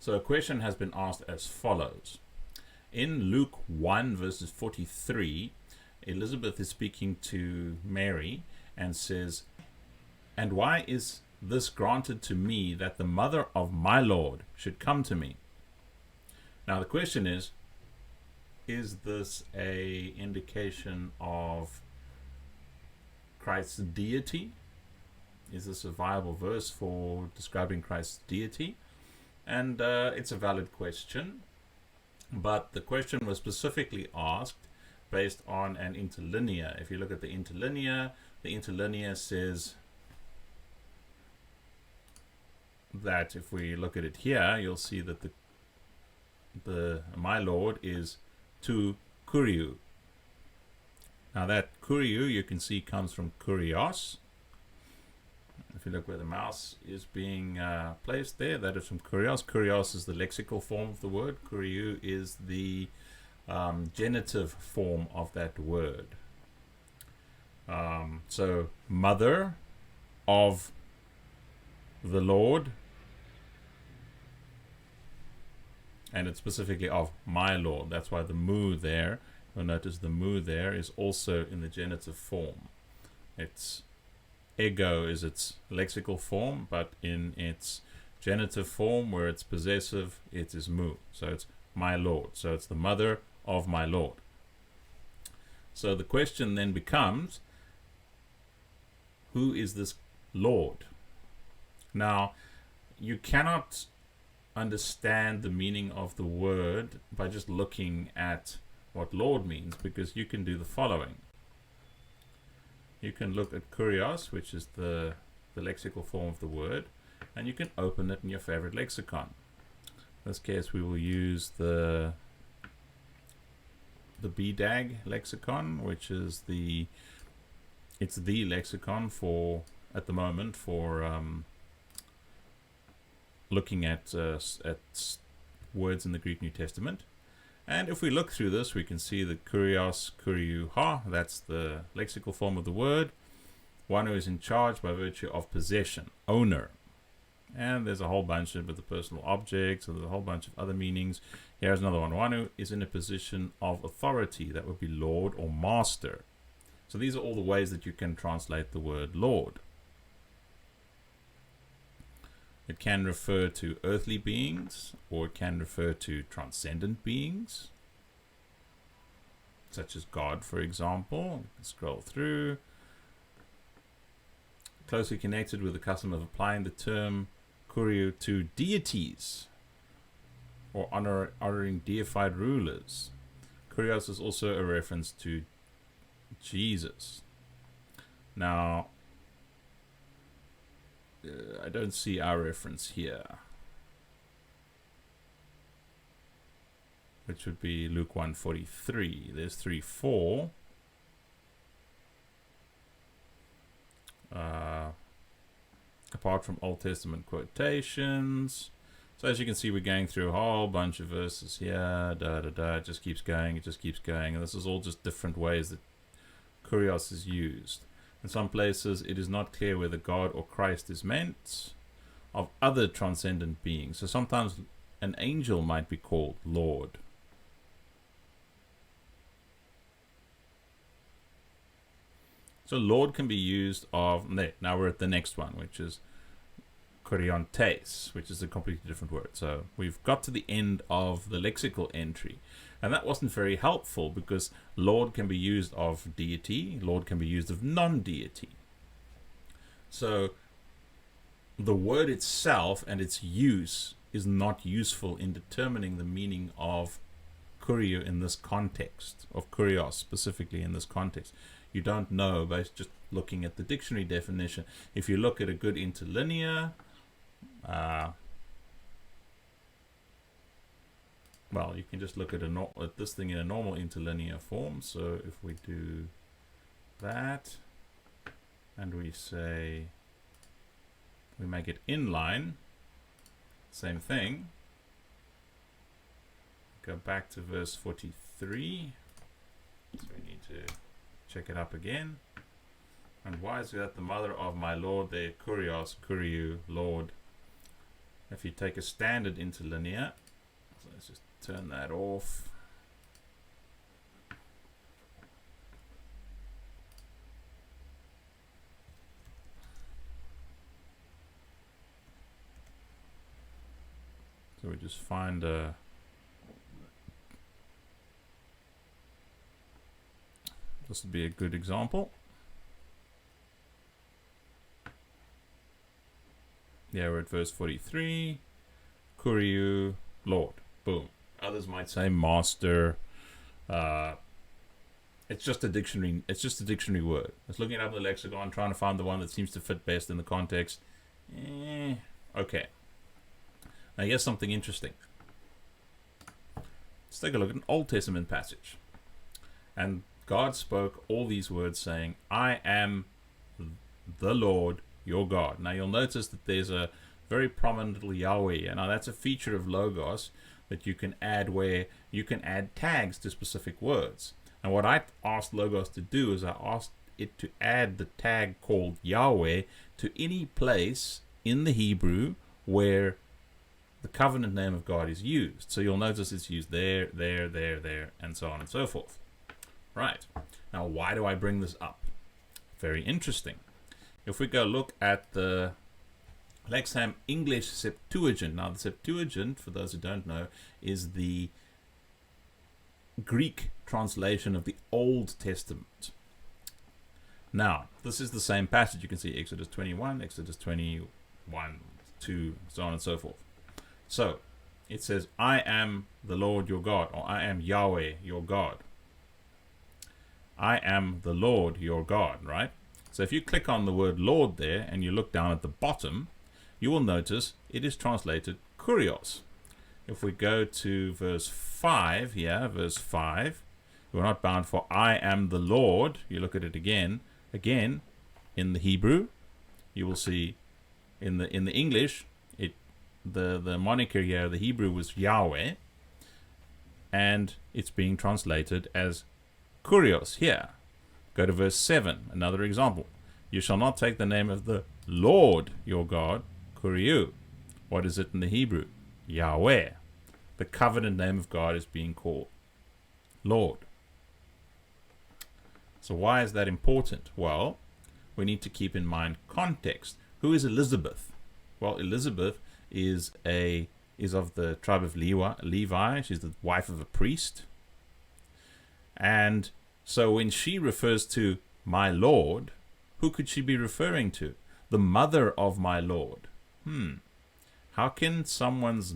So a question has been asked as follows. In Luke 1 verses 43, Elizabeth is speaking to Mary and says, "And why is this granted to me, that the mother of my Lord should come to me?" Now the question is this a indication of Christ's deity? Is this a viable verse for describing Christ's deity? And it's a valid question, but the question was specifically asked based on an interlinear. If you look at the interlinear says that if we look at it here, you'll see that the my Lord is to kuriou. Now that kuriou, you can see, comes from kurios. If you look where the mouse is being placed there, that is from kurios. Kurios is the lexical form of the word. Kuriou is the genitive form of that word. So mother of the Lord, and it's specifically of my Lord. That's why the mu there, you'll notice the mu there is also in the genitive form. It's ego is its lexical form, but in its genitive form, where it's possessive, it is mu. So it's my Lord. So it's the mother of my Lord. So the question then becomes, who is this Lord? Now, you cannot understand the meaning of the word by just looking at what Lord means, because you can do the following. You can look at kurios, which is the lexical form of the word, and you can open it in your favorite lexicon. In this case, we will use the BDAG lexicon, which is the lexicon for, at the moment, for looking at words in the Greek New Testament. And if we look through this, we can see that kurios, kuriou ha, that's the lexical form of the word. One who is in charge by virtue of possession, owner. And there's a whole bunch of the personal objects, and there's a whole bunch of other meanings. Here's another one. One who is in a position of authority, that would be Lord or Master. So these are all the ways that you can translate the word Lord. It can refer to earthly beings, or it can refer to transcendent beings, such as God, for example. You can scroll through. Closely connected with the custom of applying the term kuriou to deities, or honoring deified rulers. Kurios is also a reference to Jesus. Now, I don't see our reference here, which would be Luke 1:43. There's 3:4. Apart from Old Testament quotations. So as you can see, we're going through a whole bunch of verses here. It just keeps going. It just keeps going. And this is all just different ways that kurios is used. In some places, it is not clear whether God or Christ is meant, of other transcendent beings. So sometimes an angel might be called Lord. So Lord can be used of, now we're at the next one, which is kuriontes, which is a completely different word. So we've got to the end of the lexical entry. And that wasn't very helpful, because Lord can be used of deity, Lord can be used of non-deity. So the word itself and its use is not useful in determining the meaning of kuriou in this context, of kurios specifically in this context. You don't know by just looking at the dictionary definition. If you look at a good interlinear, well, you can just look at this thing in a normal interlinear form. So if we do that, and we say, we make it inline, same thing. Go back to verse 43. So we need to check it up again. And why is that the mother of my Lord there? Kurios, kuriou, Lord. If you take a standard interlinear, so let's just turn that off. So we just find a this would be a good example. Yeah, we're at verse 43. Kuriu, Lord. Boom. Others might say master. It's just a dictionary. It's just a dictionary word. It's looking it up in the lexicon, trying to find the one that seems to fit best in the context. Okay. Now here's something interesting. Let's take a look at an Old Testament passage. And God spoke all these words saying, I am the Lord your God. Now you'll notice that there's a very prominent Yahweh. Now that's a feature of Logos that you can add, where you can add tags to specific words. And what I asked Logos to do is I asked it to add the tag called Yahweh to any place in the Hebrew where the covenant name of God is used. So you'll notice it's used there, there, there, and so on and so forth. Right. Now, why do I bring this up? Very interesting. If we go look at the Lexham English Septuagint. Now, the Septuagint, for those who don't know, is the Greek translation of the Old Testament. Now, this is the same passage. You can see Exodus 21, Exodus 21, 2, so on and so forth. So, it says, I am the Lord your God, or I am Yahweh your God. I am the Lord your God, right? So if you click on the word Lord there, and you look down at the bottom, you will notice it is translated Kurios. If we go to verse 5 here, verse 5, we're not bound for I am the Lord. You look at it again, in the Hebrew, you will see in the English, the moniker here, the Hebrew was Yahweh, and it's being translated as Kurios here. Go to verse 7, another example. You shall not take the name of the Lord your God, Kuriu. What is it in the Hebrew? Yahweh. The covenant name of God is being called Lord. So why is that important? Well, we need to keep in mind context. Who is Elizabeth? Well, Elizabeth is of the tribe of Levi. She's the wife of a priest. And so when she refers to my Lord, who could she be referring to? The mother of my Lord. How can someone's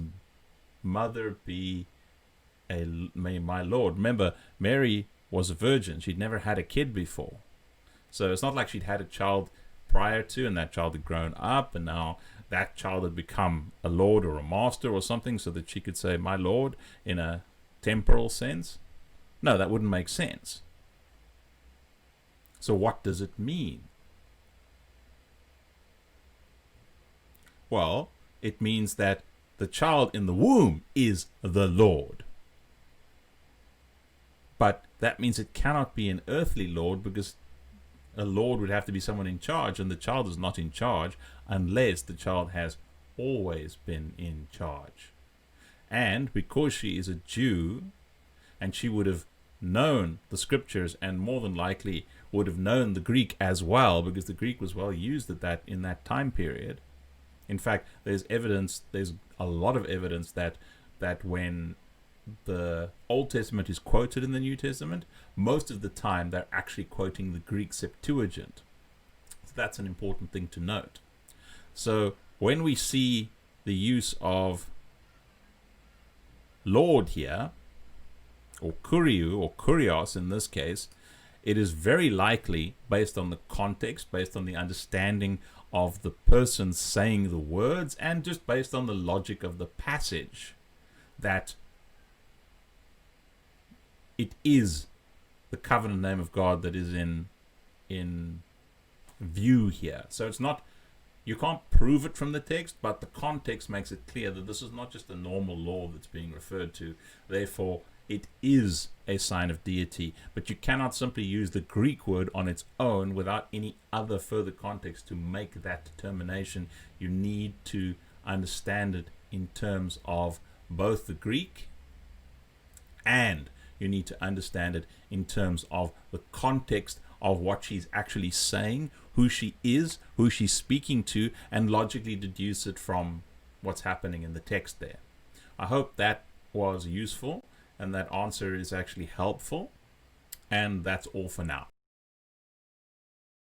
mother be my Lord? Remember, Mary was a virgin. She'd never had a kid before. So it's not like she'd had a child prior to, and that child had grown up, and now that child had become a lord or a master or something, so that she could say my Lord in a temporal sense. No, that wouldn't make sense. So what does it mean? Well, it means that the child in the womb is the Lord. But that means it cannot be an earthly Lord, because a Lord would have to be someone in charge, and the child is not in charge unless the child has always been in charge. And because she is a Jew, and she would have known the scriptures, and more than likely would have known the Greek as well, because the Greek was well used in that time period. In fact, there's a lot of evidence that when the Old Testament is quoted in the New Testament, most of the time they're actually quoting the Greek Septuagint. So that's an important thing to note. So when we see the use of Lord here, or Kuriu, or Kurios in this case, it is very likely, based on the context, based on the understanding of the person saying the words, and just based on the logic of the passage, that it is the covenant name of God that is in view here. So it's not, you can't prove it from the text, but the context makes it clear that this is not just a normal law that's being referred to. Therefore, it is a sign of deity. But you cannot simply use the Greek word on its own without any other further context to make that determination. You need to understand it in terms of both the Greek, and you need to understand it in terms of the context of what she's actually saying, who she is, who she's speaking to, and logically deduce it from what's happening in the text there. I hope that was useful and that answer is actually helpful. And that's all for now.